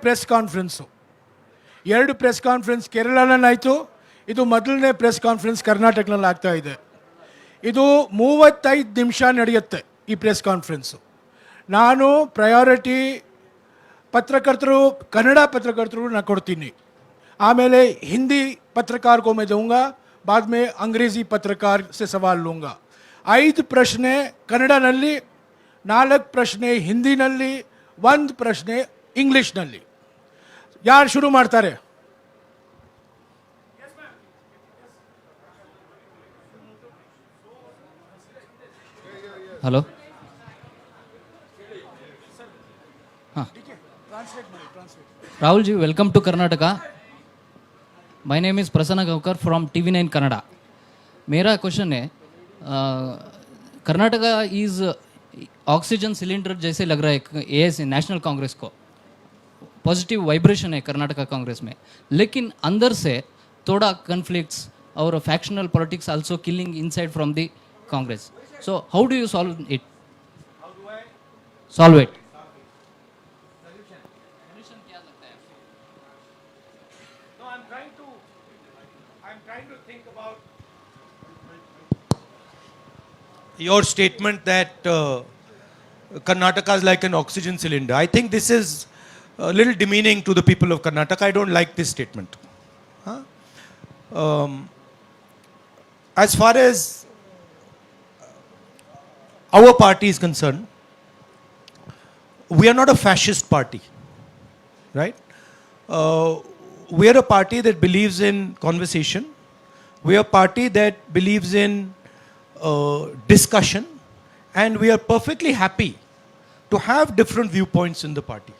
Press conference. 2 press conference ಕೇರಳನಲ್ಲಾಯಿತು, ಇದು ಮೊದಲನೇ press conference ಕರ್ನಾಟಕನಲ್ಲಿ ಆಗ್ತಾ ಇದೆ. ಇದು 35 ನಿಮಿಷ ನಡೆಯುತ್ತೆ ಈ ಪ್ರೆಸ್ ಕಾನ್ಫರೆನ್ಸು. ನಾನು ಪ್ರಯಾರಿಟಿ पत्रकर्तरू कन्नड़ पत्रकर्तरू ना कोड्तीनि, आमेले हिंदी पत्रकार को मैं दूंगा, बाद में अंग्रेजी पत्रकार से सवाल लूँगा. 5 प्रश्ने कन्नडनल्ली, 4 प्रश्ने हिंदीनल्ली, 1 प्रश्ने इंग्लिष्नल्ली. यार शुरू माड्तारे? Hello. Rahul ji, welcome to Karnataka. My name is Prasanna Gavkar from TV9 Kannada. मेरा क्वेश्चन है, कर्नाटका इज ऑक्सीजन सिलेंडर जैसे लग रहा है एएस नेशनल कांग्रेस को. पॉजिटिव वाइब्रेशन है कर्नाटका कांग्रेस में, लेकिन अंदर से थोड़ा कन्फ्लिक्ट्स और factional politics also killing inside from the Congress. So how do you solve it? Solve it. Your statement that Karnataka is like an oxygen cylinder, I think this is a little demeaning to the people of Karnataka. I don't like this statement. As far as our party is concerned, we are not a fascist party, right? We are a party that believes in conversation. We are a party that believes in discussion, and we are perfectly happy to have different viewpoints in the party.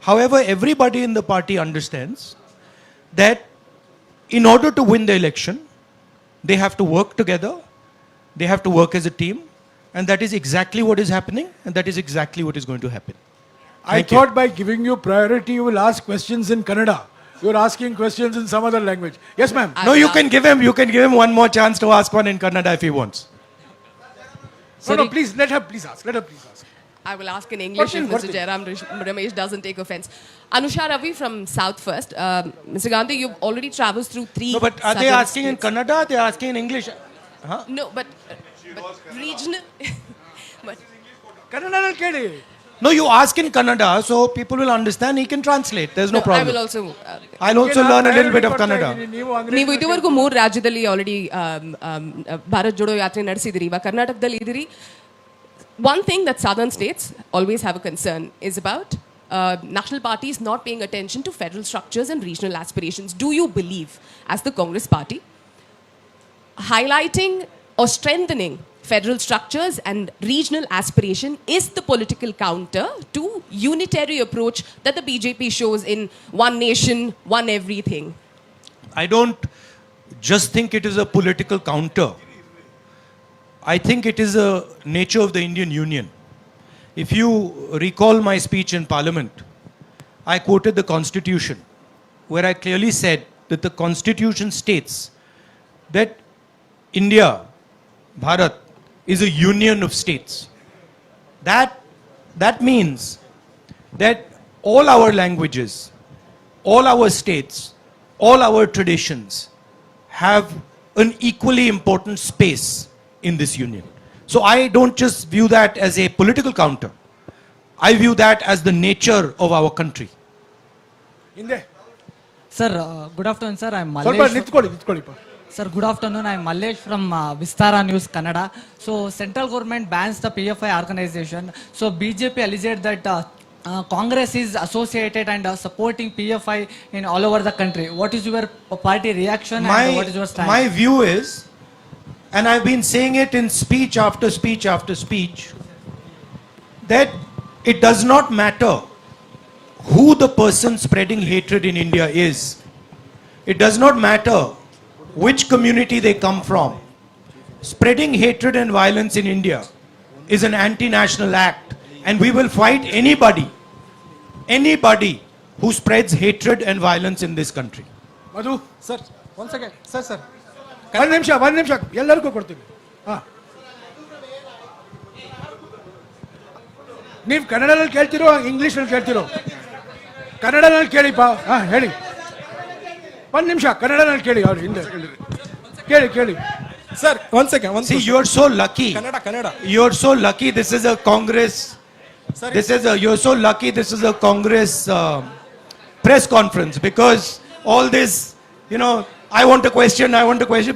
However, everybody in the party understands that in order to win the election, they have to work together, they have to work as a team, and that is exactly what is happening, and that is exactly what is going to happen. I thought by giving you priority, you will ask questions in Kannada. You are asking questions in some other language. Yes, ma'am. No, you can give him one more chance to ask one in Kannada if he wants. No, please let her please ask. Let her please ask. I will ask in English if Mr. Jairam Ramesh doesn't take offense. Anusha Ravi from South first. Mr. Gandhi, you've already traveled through 3. No, but are they asking in Kannada? They are asking in English. Huh? No, but regional. But Kannada kedi. No, you ask in Kannada, so people will understand. He can translate. There's no problem. I will also. I'll also learn a little bit of Kannada. ನೀವು ಇದುವರೆಗೂ 3 ರಾಜ್ಯದಲ್ಲಿ already Bharat Jodo ಯಾತ್ರೆ ನಡೆಸಿದಿರಿ, ಇವಾಗ ಕರ್ನಾಟಕದಲ್ಲಿ ಇದಿರಿ. One thing that southern states always have a concern is about national parties not paying attention to federal structures and regional aspirations. Do you believe, as the Congress party, highlighting or strengthening federal structures and regional aspiration is the political counter to unitary approach that the BJP shows in one nation, one everything? I don't just think it is a political counter. I think it is a nature of the Indian Union. If you recall my speech in Parliament, I quoted the Constitution, where I clearly said that the Constitution states that India, Bharat, is a union of states. That means that all our languages, all our states, all our traditions have an equally important space in this union. So I don't just view that as a political counter. I view that as the nature of our country. Inde. Sir, good afternoon, sir. I'm ಸ್ವಲ್ಪ Mallesh. ನಿಂತ್ಕೊಳ್ಳಿ. Sir, good afternoon. I'm Mallesh from Vistara News, Kannada. So, central government bans the PFI organization. So, BJP alleged that Congress is associated and supporting PFI in all over the country. What is your party reaction and what is your stand? My view is, and I've been saying it in speech after speech after speech, that it does not matter who the person spreading hatred in India is. It does not matter which community they come from. Spreading hatred and violence in India is an anti-national act, and we will fight anybody who spreads hatred and violence in this country. Madhu, Sir, one second. Sir. ಒಂದು ನಿಮಿಷ ಎಲ್ಲರಿಗೂ ಕೊಡ್ತೀನಿ. ನೀವು ಕನ್ನಡದಲ್ಲಿ ಕೇಳ್ತಿರೋ ಇಂಗ್ಲೀಷಲ್ಲಿ ಕೇಳ್ತಿರೋ? ಕನ್ನಡನಲ್ಲಿ ಕೇಳಿಪ್ಪ. ಹಾಂ ಹೇಳಿ, ಒಂದು ನಿಮಿಷ ಕನ್ನಡನಲ್ಲಿ ಕೇಳಿ, ಅವ್ರು ಹಿಂದೆ ಕೇಳಿ. Sir, one second. See, you're so lucky. Kannada. You're so lucky. This is a Congress. You're so lucky. This is a Congress press conference, because all this, I want a question.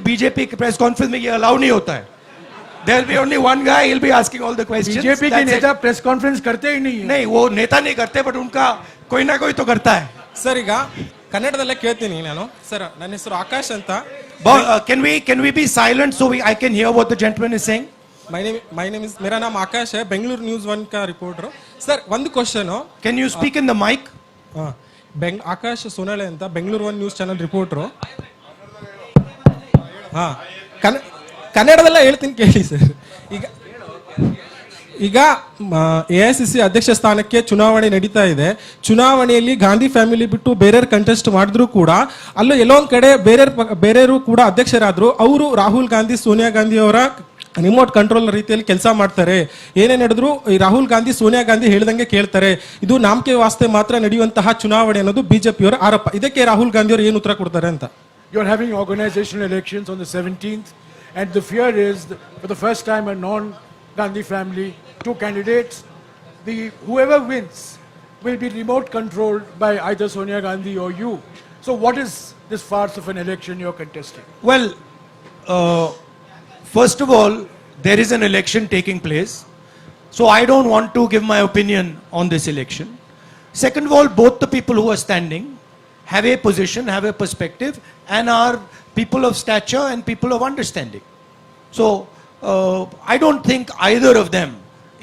BJP press conference में ये allow नहीं होता है. There'll be only one guy. He'll be asking all the questions. BJP के That's it. नेता press conference करते ही नहीं है. नहीं, वो नेता नहीं करते, but उनका कोई ना कोई तो करता है. ಸರ್ ಈಗ ಕನ್ನಡದಲ್ಲೇ ಕೇಳ್ತೀನಿ ನಾನು. ಸರ್ ನನ್ನ ಹೆಸರು ಆಕಾಶ್ ಅಂತ. Can we be silent so I can hear what the gentleman is saying? My name is मेरा नाम आकाश है, बेंगलुरु न्यूज़ 1 का रिपोर्टर. ಸರ್ ಒಂದು question. Can you speak in the mic? Akash Sonale ಅಂತ, ಬೆಂಗಳೂರು 1 ನ್ಯೂಸ್ ಚಾನಲ್ ರಿಪೋರ್ಟರು. ಕನ್ನಡದಲ್ಲೇ ಹೇಳ್ತೀನಿ ಕೇಳಿ ಸರ್. ಈಗ AICC ಅಧ್ಯಕ್ಷ ಸ್ಥಾನಕ್ಕೆ ಚುನಾವಣೆ ನಡೀತಾ ಇದೆ. ಚುನಾವಣೆಯಲ್ಲಿ ಗಾಂಧಿ ಫ್ಯಾಮಿಲಿ ಬಿಟ್ಟು ಬೇರೆಯವ್ರು ಕಂಟೆಸ್ಟ್ ಮಾಡಿದ್ರು ಕೂಡ ಅಲ್ಲೂ ಎಲ್ಲೋ ಒಂದ್ ಕಡೆ ಬೇರೆಯವರು ಕೂಡ ಅಧ್ಯಕ್ಷರಾದ್ರು. ಅವರು ರಾಹುಲ್ ಗಾಂಧಿ, ಸೋನಿಯಾ ಗಾಂಧಿ ಅವರ ರಿಮೋಟ್ ಕಂಟ್ರೋಲ್ ರೀತಿಯಲ್ಲಿ ಕೆಲಸ ಮಾಡ್ತಾರೆ. ಏನೇ ನಡೆದ್ರು ಈ ರಾಹುಲ್ ಗಾಂಧಿ, ಸೋನಿಯಾ ಗಾಂಧಿ ಹೇಳ್ದಂಗೆ ಕೇಳ್ತಾರೆ. ಇದು ನಾಮಕೆ ವಾಸ್ತೆ ಮಾತ್ರ ನಡೆಯುವಂತಹ ಚುನಾವಣೆ ಅನ್ನೋದು ಬಿಜೆಪಿಯವರ ಆರೋಪ. ಇದಕ್ಕೆ ರಾಹುಲ್ ಗಾಂಧಿ ಅವರು ಏನು ಉತ್ತರ ಕೊಡ್ತಾರೆ ಅಂತ. You're having organizational elections on the 17th, and the fear is that for the first time a non-Gandhi family, two candidates, whoever wins will be remote controlled by either Sonia Gandhi or you. So what is this farce of an election you're contesting? Well, first of all, there is an election taking place. So I don't want to give my opinion on this election. Second of all, both the people who are standing have a position, have a perspective, and are people of stature and people of understanding. So I don't think either of them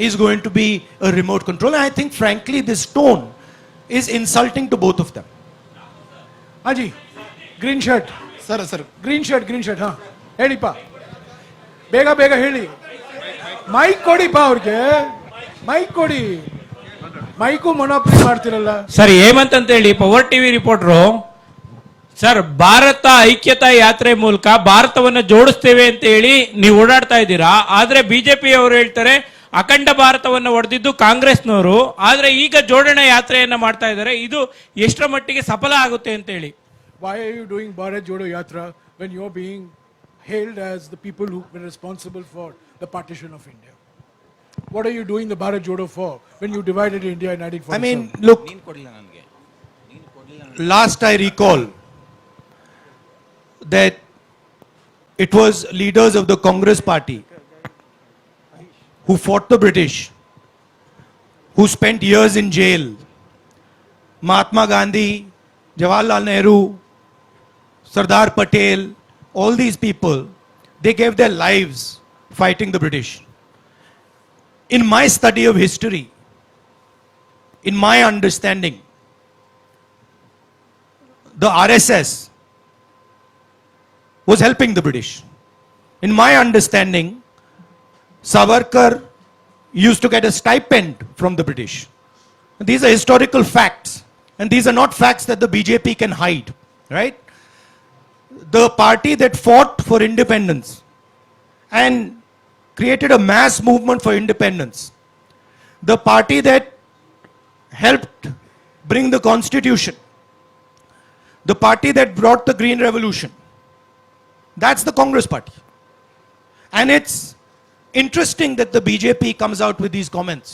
is going to be a remote control. And I think, frankly, this tone is insulting to both of them. Haji, green shirt. Sir Green shirt, ಹಾಂ ಹೇಳಿಪ್ಪ, ಬೇಗ ಹೇಳಿ. Mic ಕೊಡಿಪ್ಪ ಅವ್ರಿಗೆ, mic ಕೊಡಿ. Mike ಮೊನೋಪ್ಲಿ ಮಾಡ್ತಿರಲ್ಲ. Sir Hemant ಅಂತ ಹೇಳಿ power TV reporter. Sir, Bharat Aikyata Yatre ಮೂಲಕ ಭಾರತವನ್ನು ಜೋಡಿಸ್ತೇವೆ ಅಂತ ಹೇಳಿ ನೀವು ಓಡಾಡ್ತಾ ಇದ್ದೀರಾ. ಆದ್ರೆ ಬಿಜೆಪಿ ಅವರು ಹೇಳ್ತಾರೆ ಅಖಂಡ ಭಾರತವನ್ನು ಒಡೆದಿದ್ದು ಕಾಂಗ್ರೆಸ್ನವರು. ಆದ್ರೆ ಈಗ ಜೋಡಣೆ ಯಾತ್ರೆಯನ್ನ ಮಾಡ್ತಾ ಇದ್ದಾರೆ. ಇದು ಎಷ್ಟರ ಮಟ್ಟಿಗೆ ಸಫಲ ಆಗುತ್ತೆ ಅಂತ ಹೇಳಿ. Why are you doing Bharat Jodo Yatra when you're being hailed as the people who were responsible for the partition of India? What are you doing the Bharat Jodo for when you divided India in 1947? I mean, look, last I recall that it was leaders of the Congress party who fought the British, who spent years in jail. Mahatma Gandhi, Jawaharlal Nehru, Sardar Patel, all these people, they gave their lives fighting the British. In my study of history, in my understanding, the RSS was helping the British. In my understanding, Savarkar used to get a stipend from the British. These are historical facts, and these are not facts that the BJP can hide, right? The party that fought for independence and created a mass movement for independence, the party that helped bring the constitution, the party that brought the Green Revolution, that's the Congress party. And it's interesting that the BJP comes out with these comments.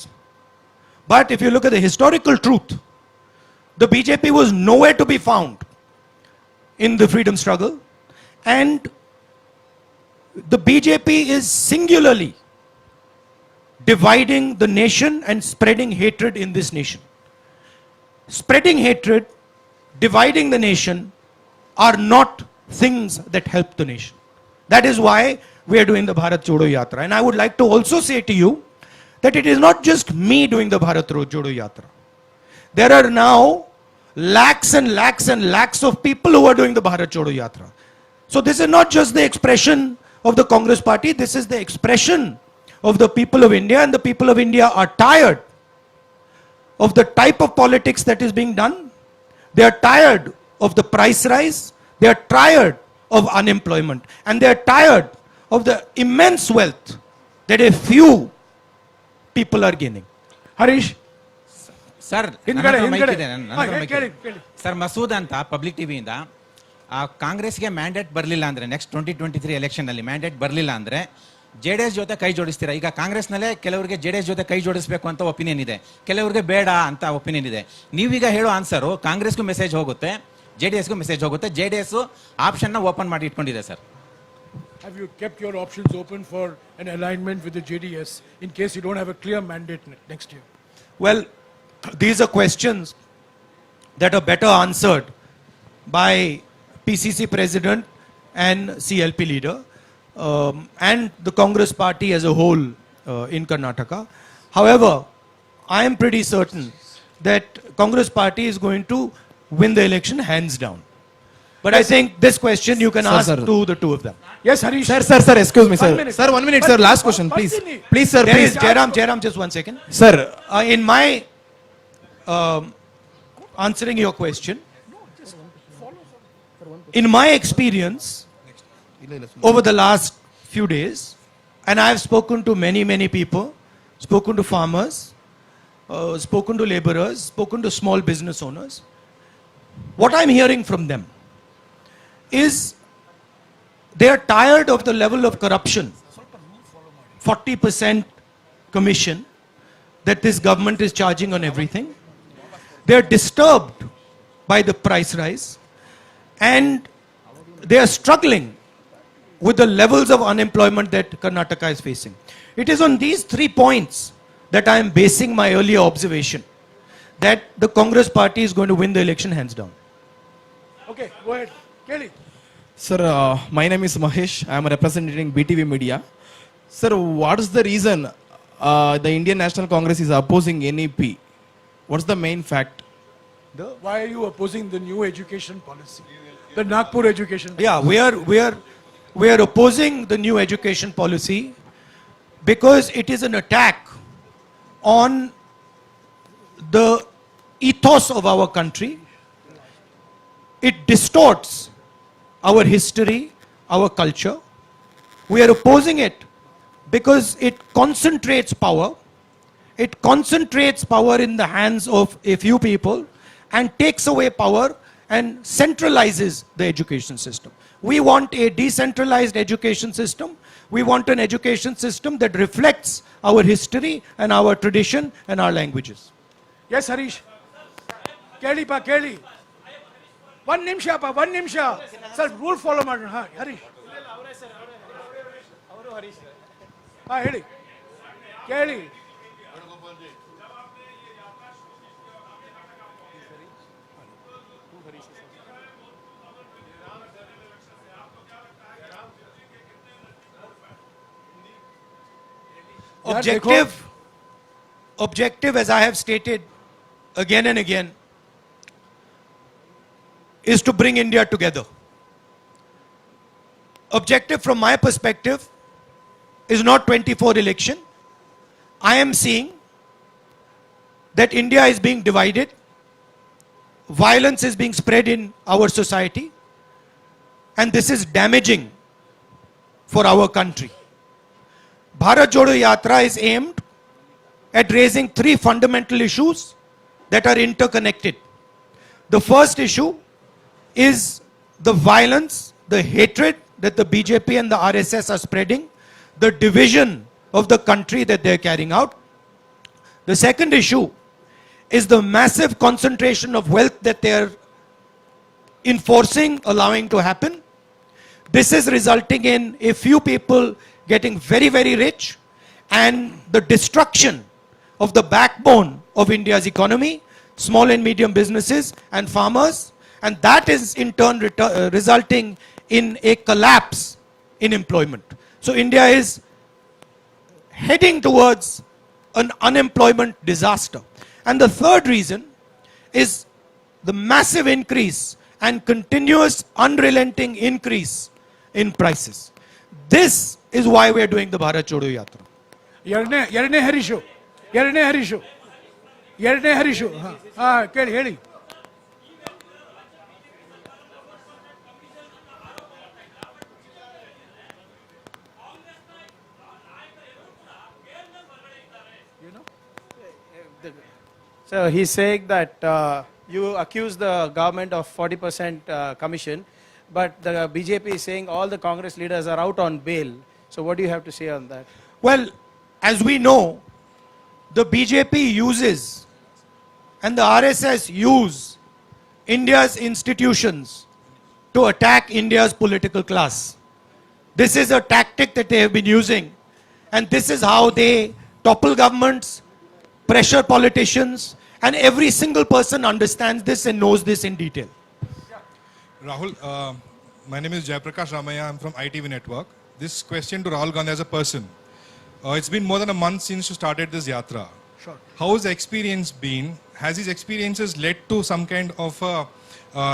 But if you look at the historical truth, the BJP was nowhere to be found in the freedom struggle, and the BJP is singularly dividing the nation and spreading hatred in this nation. Spreading hatred, dividing the nation are not things that help the nation. That is why we are doing the Bharat Jodo Yatra. And I would like to also say to you that it is not just me doing the Bharat Jodo Yatra. There are now lakhs and lakhs and lakhs of people who are doing the Bharat Jodo Yatra. So this is not just the expression of the Congress party, this is the expression of the people of India, and the people of India are tired of the type of politics that is being done. They are tired of the price rise, they are tired of unemployment, and they are tired of the immense wealth that a few people are gaining. Harish, sir ಹಿಂದ್ಗಡೆ, ನನ್ನ ಹಿಂದ್ಗಡೆ. mic ಇದೆ, ನನ್ನ ಹಾ, ಹತ್ರ mic ಕೇಳಿ, ಇದೆ. ಕೇಳಿ. ಸರ್ ಮಸೂದ್ ಅಂತ ಪಬ್ಲಿಕ್ ಟಿವಿಯಿಂದ ಕಾಂಗ್ರೆಸ್ಗೆ ಮ್ಯಾಂಡೇಟ್ ಬರಲಿಲ್ಲ ಅಂದ್ರೆ ನೆಕ್ಸ್ಟ್ 2023 ಎಲೆಕ್ಷನ್ ಅಲ್ಲಿ ಮ್ಯಾಂಡೇಟ್ ಬರಲಿಲ್ಲ ಅಂದ್ರೆ ಜೆಡಿಎಸ್ ಜೊತೆ ಕೈ ಜೋಡಿಸ್ತೀರಾ? ಈಗ ಕಾಂಗ್ರೆಸ್ನಲ್ಲೇ ಕೆಲವರಿಗೆ ಜೆಡಿಎಸ್ ಜೊತೆ ಕೈ ಜೋಡಿಸಬೇಕು ಅಂತ ಒಪಿನಿಯನ್ ಇದೆ, ಕೆಲವರಿಗೆ ಬೇಡ ಅಂತ ಒಪಿನಿಯನ್ ಇದೆ. ನೀವೀಗ ಹೇಳೋ ಆನ್ಸರು ಕಾಂಗ್ರೆಸ್ಗೂ ಮೆಸೇಜ್ ಹೋಗುತ್ತೆ, ಜೆಡಿಎಸ್ಗೂ ಮೆಸೇಜ್ ಹೋಗುತ್ತೆ. ಜೆಡಿಎಸ್ ಆಪ್ಷನ್ ನ ಓಪನ್ ಮಾಡಿ ಇಟ್ಕೊಂಡಿದೆ sir. Have you kept your options open for an alignment with the JDS in case you don't have a clear mandate next year? Well, these are questions that are better answered by PCC president and CLP leader and the Congress party as a whole in Karnataka. However, I am pretty certain that Congress party is going to win the election hands down. But I think this question you can ask to the two of them. Yes, Harish. Sir, excuse me, sir. 1 minute. Sir, 1 minute, sir. Last question, please. Please, sir, There please. is Jairam, just 1 second. Sir, In my answering your question, in my experience over the last few days, and I have spoken to many people, spoken to farmers, spoken to laborers, spoken to small business owners, what I'm hearing from them is they are tired of the level of corruption, 40% commission that this government is charging on everything. They are disturbed by the price rise and they are struggling with the levels of unemployment that Karnataka is facing. It is on these 3 points that I am basing my earlier observation that the Congress party is going to win the election hands down. Okay, go ahead. Kelly. sir, my name is Mahesh. I am representing BTV Media. Sir, what is the reason the Indian National Congress is opposing NEP? What's the main fact? Why are you opposing the new education policy? The Nagpur education policy? Yeah, we are opposing the new education policy because it is an attack on the ethos of our country. It distorts our history, our culture. We are opposing it because it concentrates power. It concentrates power in the hands of a few people and takes away power and centralizes the education system. We want a decentralized education system. We want an education system that reflects our history and our tradition and our languages. Yes, Harish. Kelly pa, Kelly. 1 ನಿಮಿಷ pa, 1 ನಿಮಿಷ. Sir, rule follow ಮಾಡೋಣ. ಹಾ, ಹರೀಶ್. ಹಾ, ಹೇಳಿ. ಕೇಳಿ. Objective, as I have stated again and again, is to bring India together. Objective from my perspective is not 24 election. I am seeing that India is being divided. Violence is being spread in our society. And this is damaging for our country. Bharat Jodo Yatra is aimed at raising 3 fundamental issues that are interconnected. The first issue is the violence, the hatred that the BJP and the RSS are spreading, the division of the country that they are carrying out. The second issue is the massive concentration of wealth that they are enforcing, allowing to happen. This is resulting in a few people getting very, very rich and the destruction of the backbone of India's economy, small and medium businesses and farmers. And that is in turn resulting in a collapse in employment. So India is heading towards an unemployment disaster. And the third reason is the massive increase and continuous unrelenting increase in prices. This is why we are doing the Bharat Jodo Yatra. ಎರಡನೇ ಹರೀಶು. ಹಾ, ಕೇಳಿ, ಹೇಳಿ. So he's saying that you accuse the government of 40% commission, but the BJP is saying all the Congress leaders are out on bail. So what do you have to say on that? Well, as we know, the BJP uses and the RSS use India's institutions to attack India's political class. This is a tactic that they have been using, and this is how they topple governments, pressure politicians, and every single person understands this and knows this in detail. Rahul, my name is Jayaprakash Ramaya. I'm from ITV Network. This question to Rahul Gandhi as a person. It's been more than a month since you started this yatra. Sure. How has the experience been? Has these experiences led to some kind of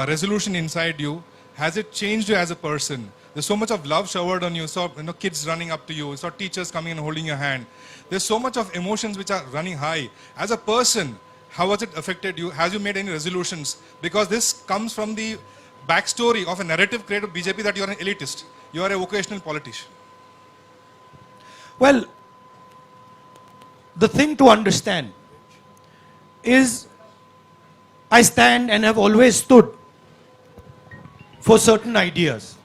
resolution inside you? Has it changed you as a person? There's so much of love showered on you. So, kids running up to you. So, teachers coming and holding your hand. There's so much of emotions which are running high. As a person, how has it affected you? Has you made any resolutions? Because this comes from the backstory of a narrative created by BJP that you are an elitist. You are a vocational politician. Well, the thing to understand is I stand and have always stood for certain ideas.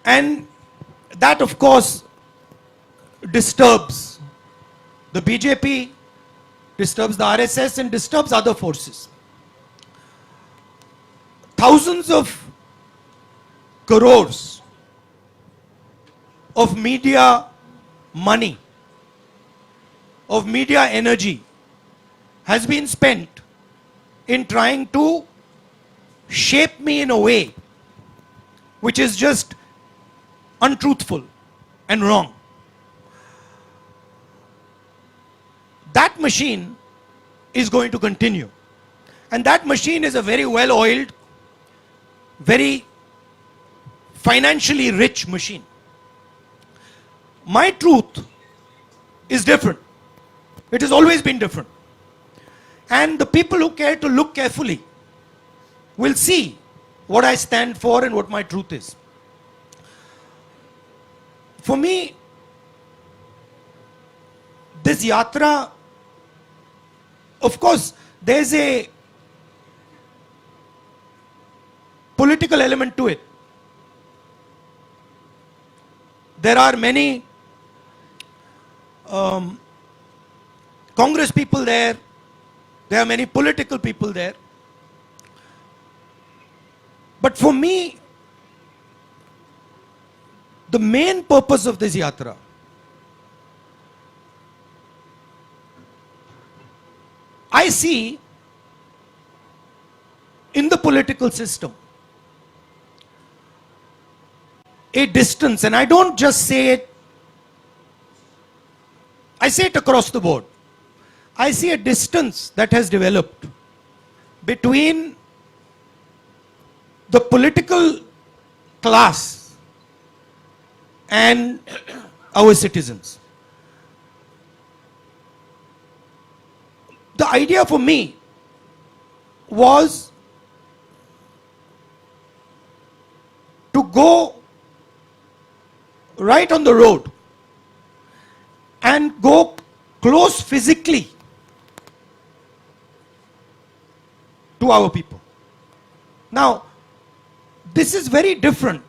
And that, of course, disturbs the BJP, disturbs the RSS, and disturbs other forces. Thousands of crores of media money, of media energy has been spent in trying to shape me in a way which is just untruthful and wrong. That machine is going to continue. And that machine is a very well-oiled, very financially rich machine. My truth is different. It has always been different. And the people who care to look carefully will see what I stand for and what my truth is. For me, this yatra, of course, there's a political element to it. There are many Congress people there. There are many political people there. But for me, the main purpose of this yatra I see in the political system a distance, and I don't just say it, I say it across the board. I see a distance that has developed between the political class and our citizens. The idea for me was to go right on the road and go close physically to our people. Now, this is very different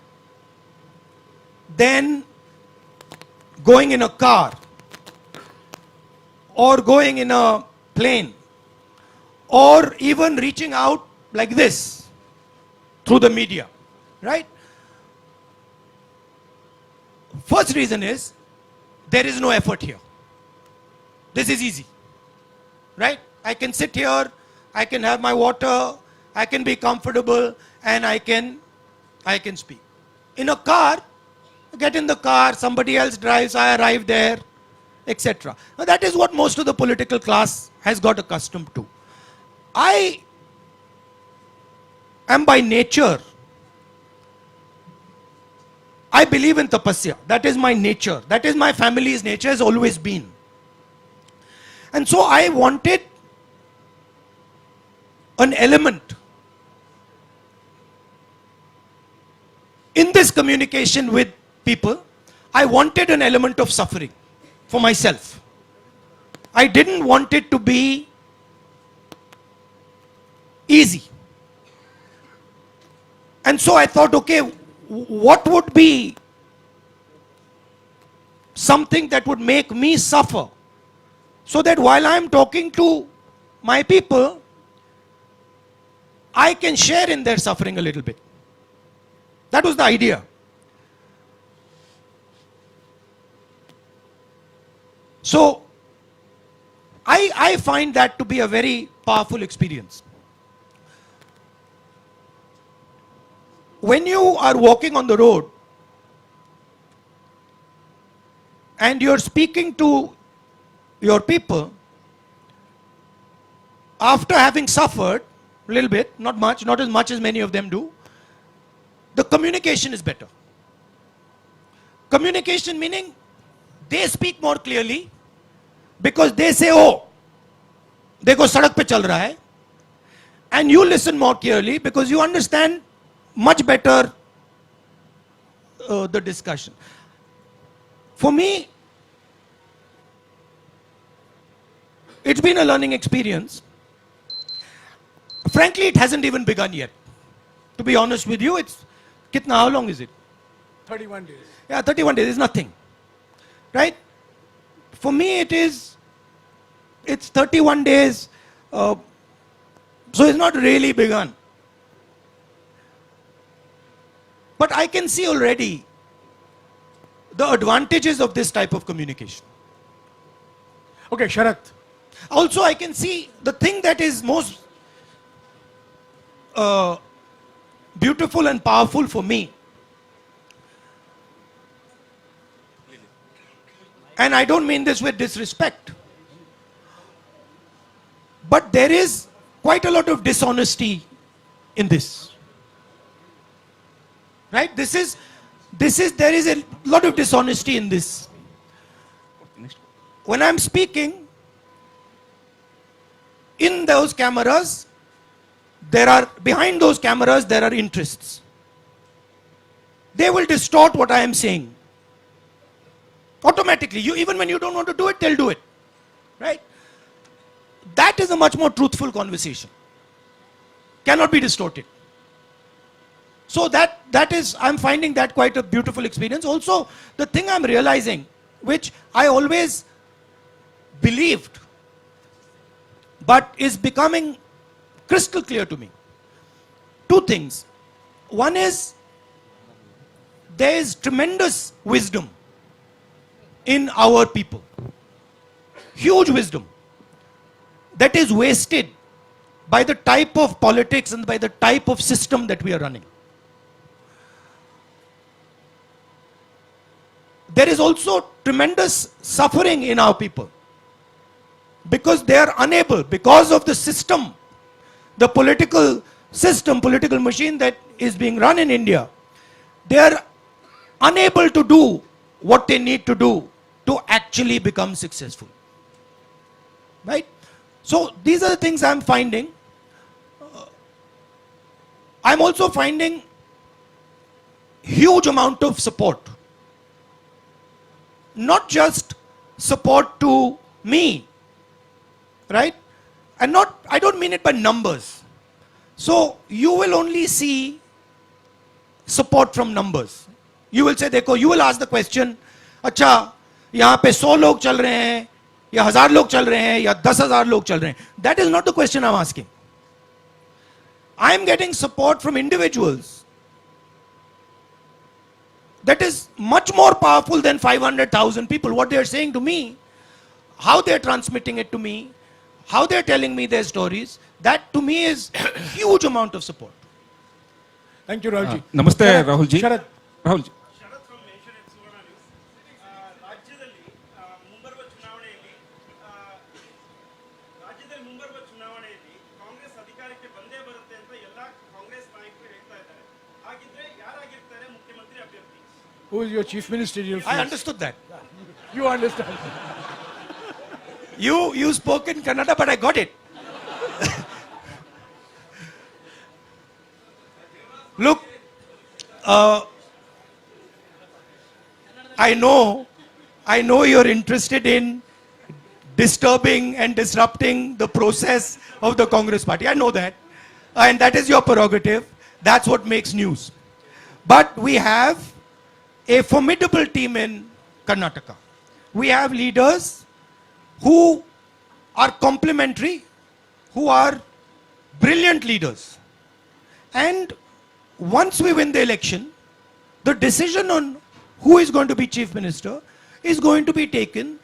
than going in a car or going in a plane or even reaching out like this through the media, right? First reason is there is no effort here. This is easy, right? I can sit here, I can have my water, I can be comfortable, and I can speak. In a car, get in the car, somebody else drives, I arrive there, etc. Now that is what most of the political class has got accustomed to. I am by nature, I believe in tapasya. That is my nature. That is my family's nature, has always been. And so I wanted an element in this communication with people. I wanted an element of suffering for myself. I didn't want it to be easy. And so I thought, okay, what would be something that would make me suffer, so that while I'm talking to my people, I can share in their suffering a little bit. That was the idea. So I find that to be a very powerful experience. When you are walking on the road and you're speaking to your people, after having suffered a little bit, not much, not as much as many of them do, the communication is better. Communication meaning they speak more clearly because they say, oh, देखो सड़क पे चल रहा है, and you listen more clearly because you understand much better the discussion. For me, it's been a learning experience. Frankly, it hasn't even begun yet. To be honest with you, it's kitna, how long is it? 31 days. Yeah, 31 days is nothing. Right? For me, it's 31 days. So it's not really begun. But I can see already the advantages of this type of communication. Okay, Sharath. Also, I can see the thing that is most beautiful and powerful for me. And I don't mean this with disrespect. But there is quite a lot of dishonesty in this. Right? There is a lot of dishonesty in this. When I'm speaking, in those cameras, behind those cameras, there are interests. They will distort what I am saying. Automatically. Even when you don't want to do it, they'll do it. Right? That is a much more truthful conversation. Cannot be distorted. So that is, I'm finding that quite a beautiful experience. Also, the thing I'm realizing, which I always believed, but is becoming crystal clear to me. Two things. One is, there is tremendous wisdom in our people. Huge wisdom that is wasted by the type of politics and by the type of system that we are running. There is also tremendous suffering in our people because they are unable, because of the system, the political system, political machine that is being run in India, they are unable to do what they need to do to actually become successful. Right? So these are the things I'm finding. I'm also finding huge amount of support. Not just support to me, right? And I don't mean it by numbers. So you will only see support from numbers. You will say, देखो, you will ask the question, अच्छा, यहाँ पे 100 लोग चल रहे हैं, या 1000 लोग चल रहे हैं, या 10,000 लोग चल रहे हैं. That is not the question I'm asking. I am getting support from individuals that is much more powerful than 500,000 people. What they are saying to me, how they are transmitting it to me, how they are telling me their stories, that to me is huge amount of support. Thank you, Rahulji. Namaste, Rahulji. Sharath. Rahulji. Who is your chief ministerial? I understood that. You understand. You spoke in Kannada, but I got it. Look, I know you're interested in disturbing and disrupting the process of the Congress party. I know that. And that is your prerogative. That's what makes news. But we have a formidable team in Karnataka. We have leaders who are complementary, who are brilliant leaders. And once we win the election, the decision on who is going to be chief minister is going to be taken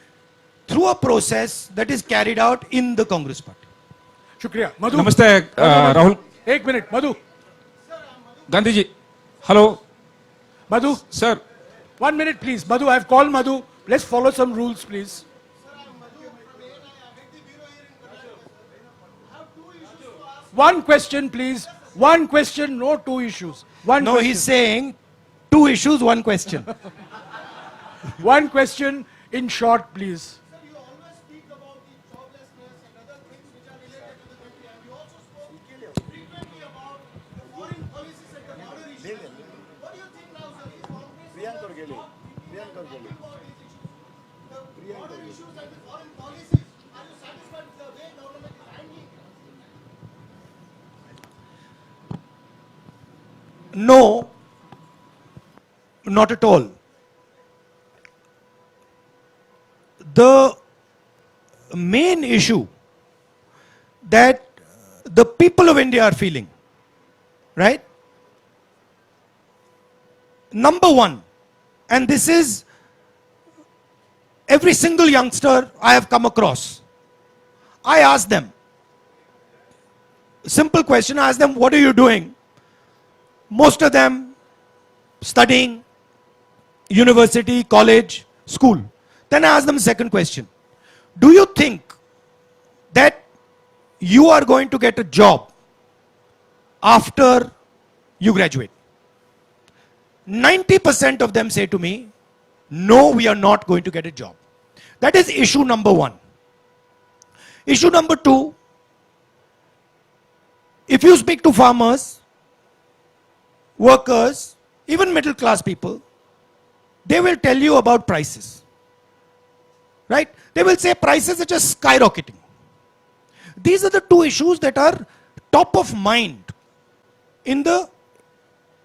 through a process that is carried out in the Congress party. शुक्रिया मधु नमस्ते मधु, राहुल एक minute Madhu Gandhi ji hello Madhu sir 1 minute please Madhu, I have called Madhu. Let's follow some rules please. One question please, one question, no two issues. One No, question. he's saying 2 issues, 1 question. One question in short please. No, not at all. The main issue that the people of India are feeling, right? Number one, and this is every single youngster I have come across. I ask them, simple question, I ask them, what are you doing? Most of them studying, university, college, school. Then I ask them the second question. Do you think that you are going to get a job after you graduate? 90% of them say to me, no, we are not going to get a job. That is issue number one. Issue number two, if you speak to farmers, workers, even middle class people, they will tell you about prices. Right? They will say prices are just skyrocketing. These are the two issues that are top of mind in the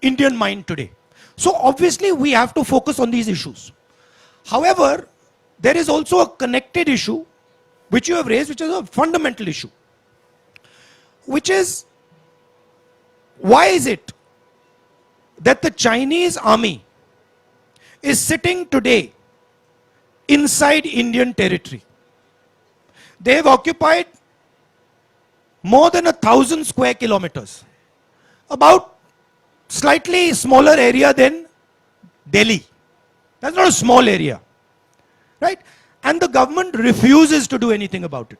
Indian mind today. So obviously we have to focus on these issues. However, there is also a connected issue which you have raised, which is a fundamental issue, which is, why is it that the Chinese army is sitting today inside Indian territory? They have occupied more than 1,000 square kilometers, about slightly smaller area than Delhi. That's not a small area, right? And the government refuses to do anything about it.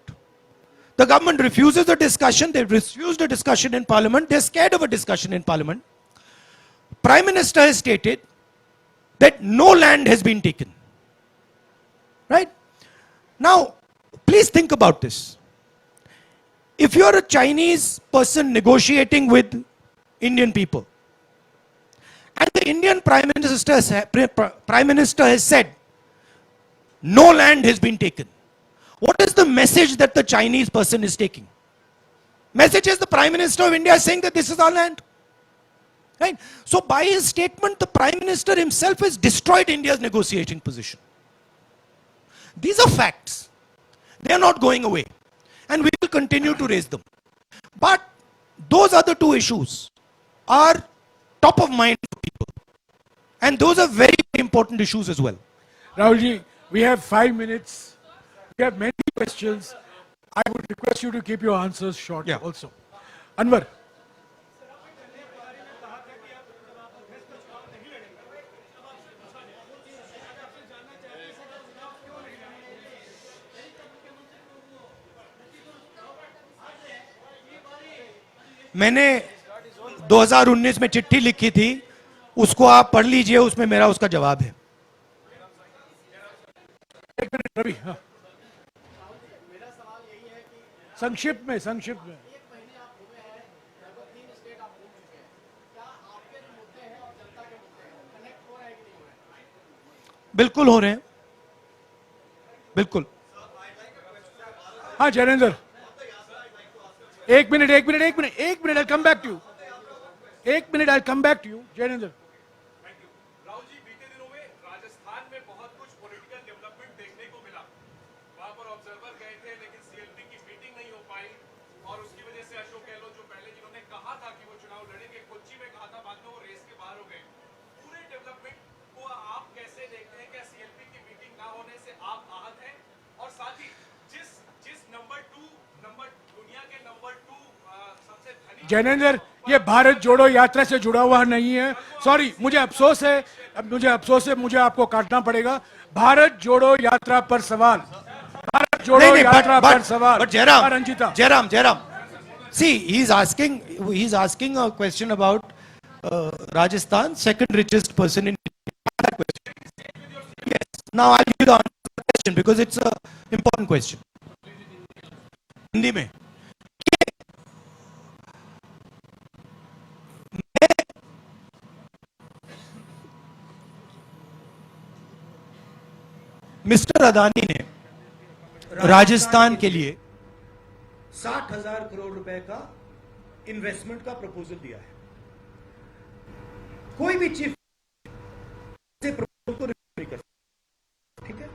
The government refuses the discussion. They refused a discussion in parliament. They're scared of a discussion in parliament. Prime Minister has stated that no land has been taken. Right? Now, please think about this. If you are a Chinese person negotiating with Indian people, and the Indian Prime Minister has said, no land has been taken, what is the message that the Chinese person is taking? Message is the Prime Minister of India is saying that this is our land. Right? So by his statement, the Prime Minister himself has destroyed India's negotiating position. These are facts. They are not going away. And we will continue to raise them. But those other two issues are top of mind for people. And those are very, very important issues as well. Rahulji, we have 5 minutes. We have many questions. I would request you to keep your answers short also. Anwar. मैंने 2019 में चिट्ठी लिखी थी, उसको आप पढ़ लीजिए, उसमें मेरा उसका जवाब है. एक मिनट रवि, हाँ. संक्षिप्त में बिल्कुल हो रहे हैं, बिल्कुल. हाँ जैनेंद्र, एक minute, I'll come back to you. एक minute, I'll come back to you, Jainendra. Rahul ji, बीते दिनों में राजस्थान में बहुत कुछ पॉलिटिकल डेवलपमेंट देखने को मिला. वहां पर ऑब्जर्वर गए थे, लेकिन सीएलपी की मीटिंग नहीं हो पाई और उसकी वजह से अशोक गहलोत जो पहले जिन्होंने कहा था कि वो चुनाव लड़ेंगे, कोच्चि में कहा था, बाद में वो रेस के बाहर हो गए. पूरे डेवलपमेंट को आप कैसे देखते हैं? क्या सीएलपी की मीटिंग ना होने से आप आहत हैं? और साथ ही जिस दुनिया के नंबर 2 सबसे धनी जैनेंद्र, ये भारत जोड़ो यात्रा से जुड़ा हुआ नहीं है. सॉरी, मुझे अफसोस है, मुझे आपको काटना पड़ेगा. भारत जोड़ो यात्रा पर सवाल, भारत जोड़ो यात्रा पर सवाल. but Jairam, Ranjita, Jairam, see, he's asking a question about Rajasthan, second richest person in that question. Yes. Now I'll give you the answer to the question because it's a important question. Hindi में mister Adani ने राजस्थान के लिए 60,000 करोड़ रुपए का investment का proposal दिया है. कोई भी चीफ से प्रपोजल को रिफ्यूज नहीं कर सकता. ठीक है,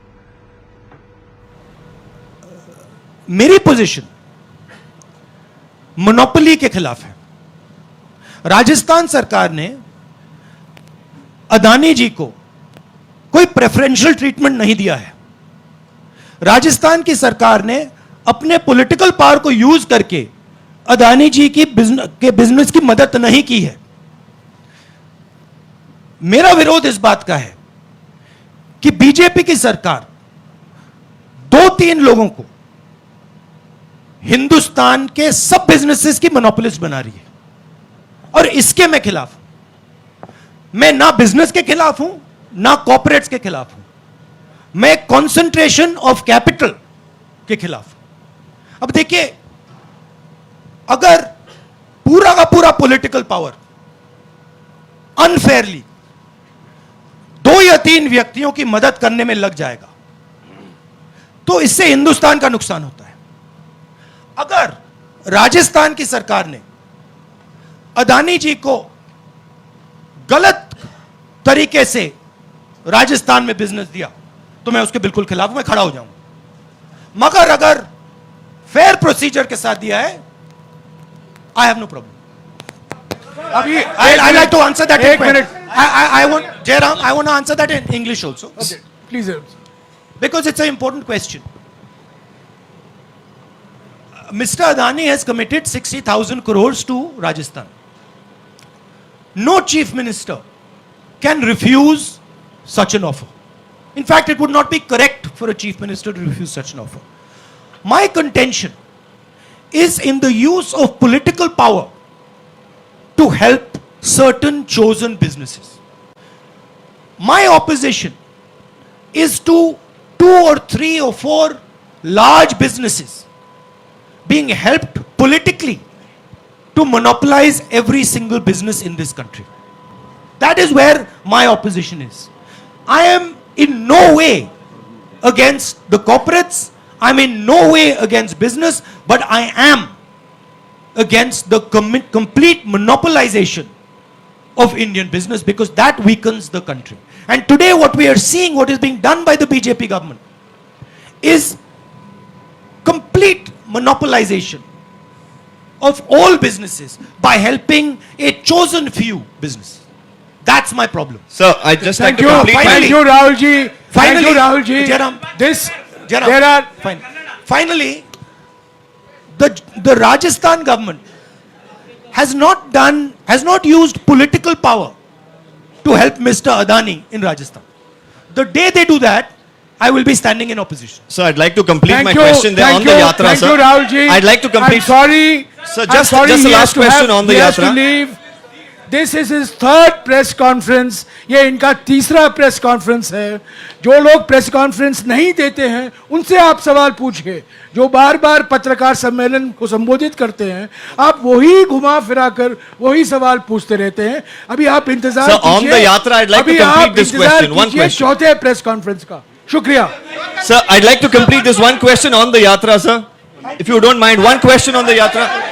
मेरी पोजीशन मोनोपोली के खिलाफ है. राजस्थान सरकार ने अदानी जी को कोई प्रेफरेंशियल ट्रीटमेंट नहीं दिया है. राजस्थान की सरकार ने अपने पॉलिटिकल पावर को यूज करके अदानी जी की बिजनेस की मदद नहीं की है. मेरा विरोध इस बात का है कि बीजेपी की सरकार 2-3 लोगों को हिंदुस्तान के सब बिजनेसेस की मोनोपोलिस्ट बना रही है और इसके मैं खिलाफ हूं. मैं ना बिजनेस के खिलाफ हूं ना कॉर्पोरेट्स के खिलाफ हूं. मैं कंसंट्रेशन ऑफ कैपिटल के खिलाफ हूं. अब देखिए, अगर पूरा का पूरा पॉलिटिकल पावर अनफेयरली 2 या 3 व्यक्तियों की मदद करने में लग जाएगा तो इससे हिंदुस्तान का नुकसान होता है. अगर राजस्थान की सरकार ने अदानी जी को गलत तरीके से राजस्थान में बिजनेस दिया तो मैं उसके बिल्कुल खिलाफ, मैं खड़ा हो जाऊंगा. मगर अगर फेयर प्रोसीजर के साथ दिया है, आई हैव नो प्रॉब्लम. अभी I like to answer that. एक minute, I want Jairam, I want to answer that in English also, please, because it's a important question. Mr. Adani has committed 60,000 crores to Rajasthan. No chief minister can refuse such an offer. In fact, it would not be correct for a chief minister to refuse such an offer. My contention is in the use of political power to help certain chosen businesses. My opposition is to 2 or 3 or 4 large businesses being helped politically to monopolize every single business in this country. That is where my opposition is. I am in no way against the corporates. I'm in no way against business, but I am against the complete monopolization of Indian business because that weakens the country. And today what we are seeing, what is being done by the BJP government is complete monopolization of all businesses by helping a chosen few businesses. That's my problem. Sir, I just like thank to you, complete thank you, Rahul ji. Thank you, Rahul ji. Jairam, This, Jairam, there are, fine. Finally, the Rajasthan government has not used political power to help Mr. Adani in Rajasthan. The day they do that, I will be standing in opposition. Sir, I'd like to complete thank my you, question there on the yatra, thank sir. you, Rahul ji. I'd like to complete. I'm sorry. Sir, I'm just sorry, the he has last to question have- on the he has to yatra. leave. This is his 3rd press conference. ये इनका 3रा press conference है. जो लोग press conference नहीं देते हैं उनसे आप सवाल पूछिए. जो बार बार पत्रकार सम्मेलन को संबोधित करते हैं, आप वही घुमा फिरा कर वही सवाल पूछते रहते हैं. अभी आप इंतजार Sir, on कीजिए. the yatra, I'd like to अभी complete आप this इंतजार question. One कीजिए question. 4थे प्रेस कॉन्फ्रेंस का. शुक्रिया. Sir, I'd like to complete this one question on the yatra, sir. If you don't mind, one question on the yatra.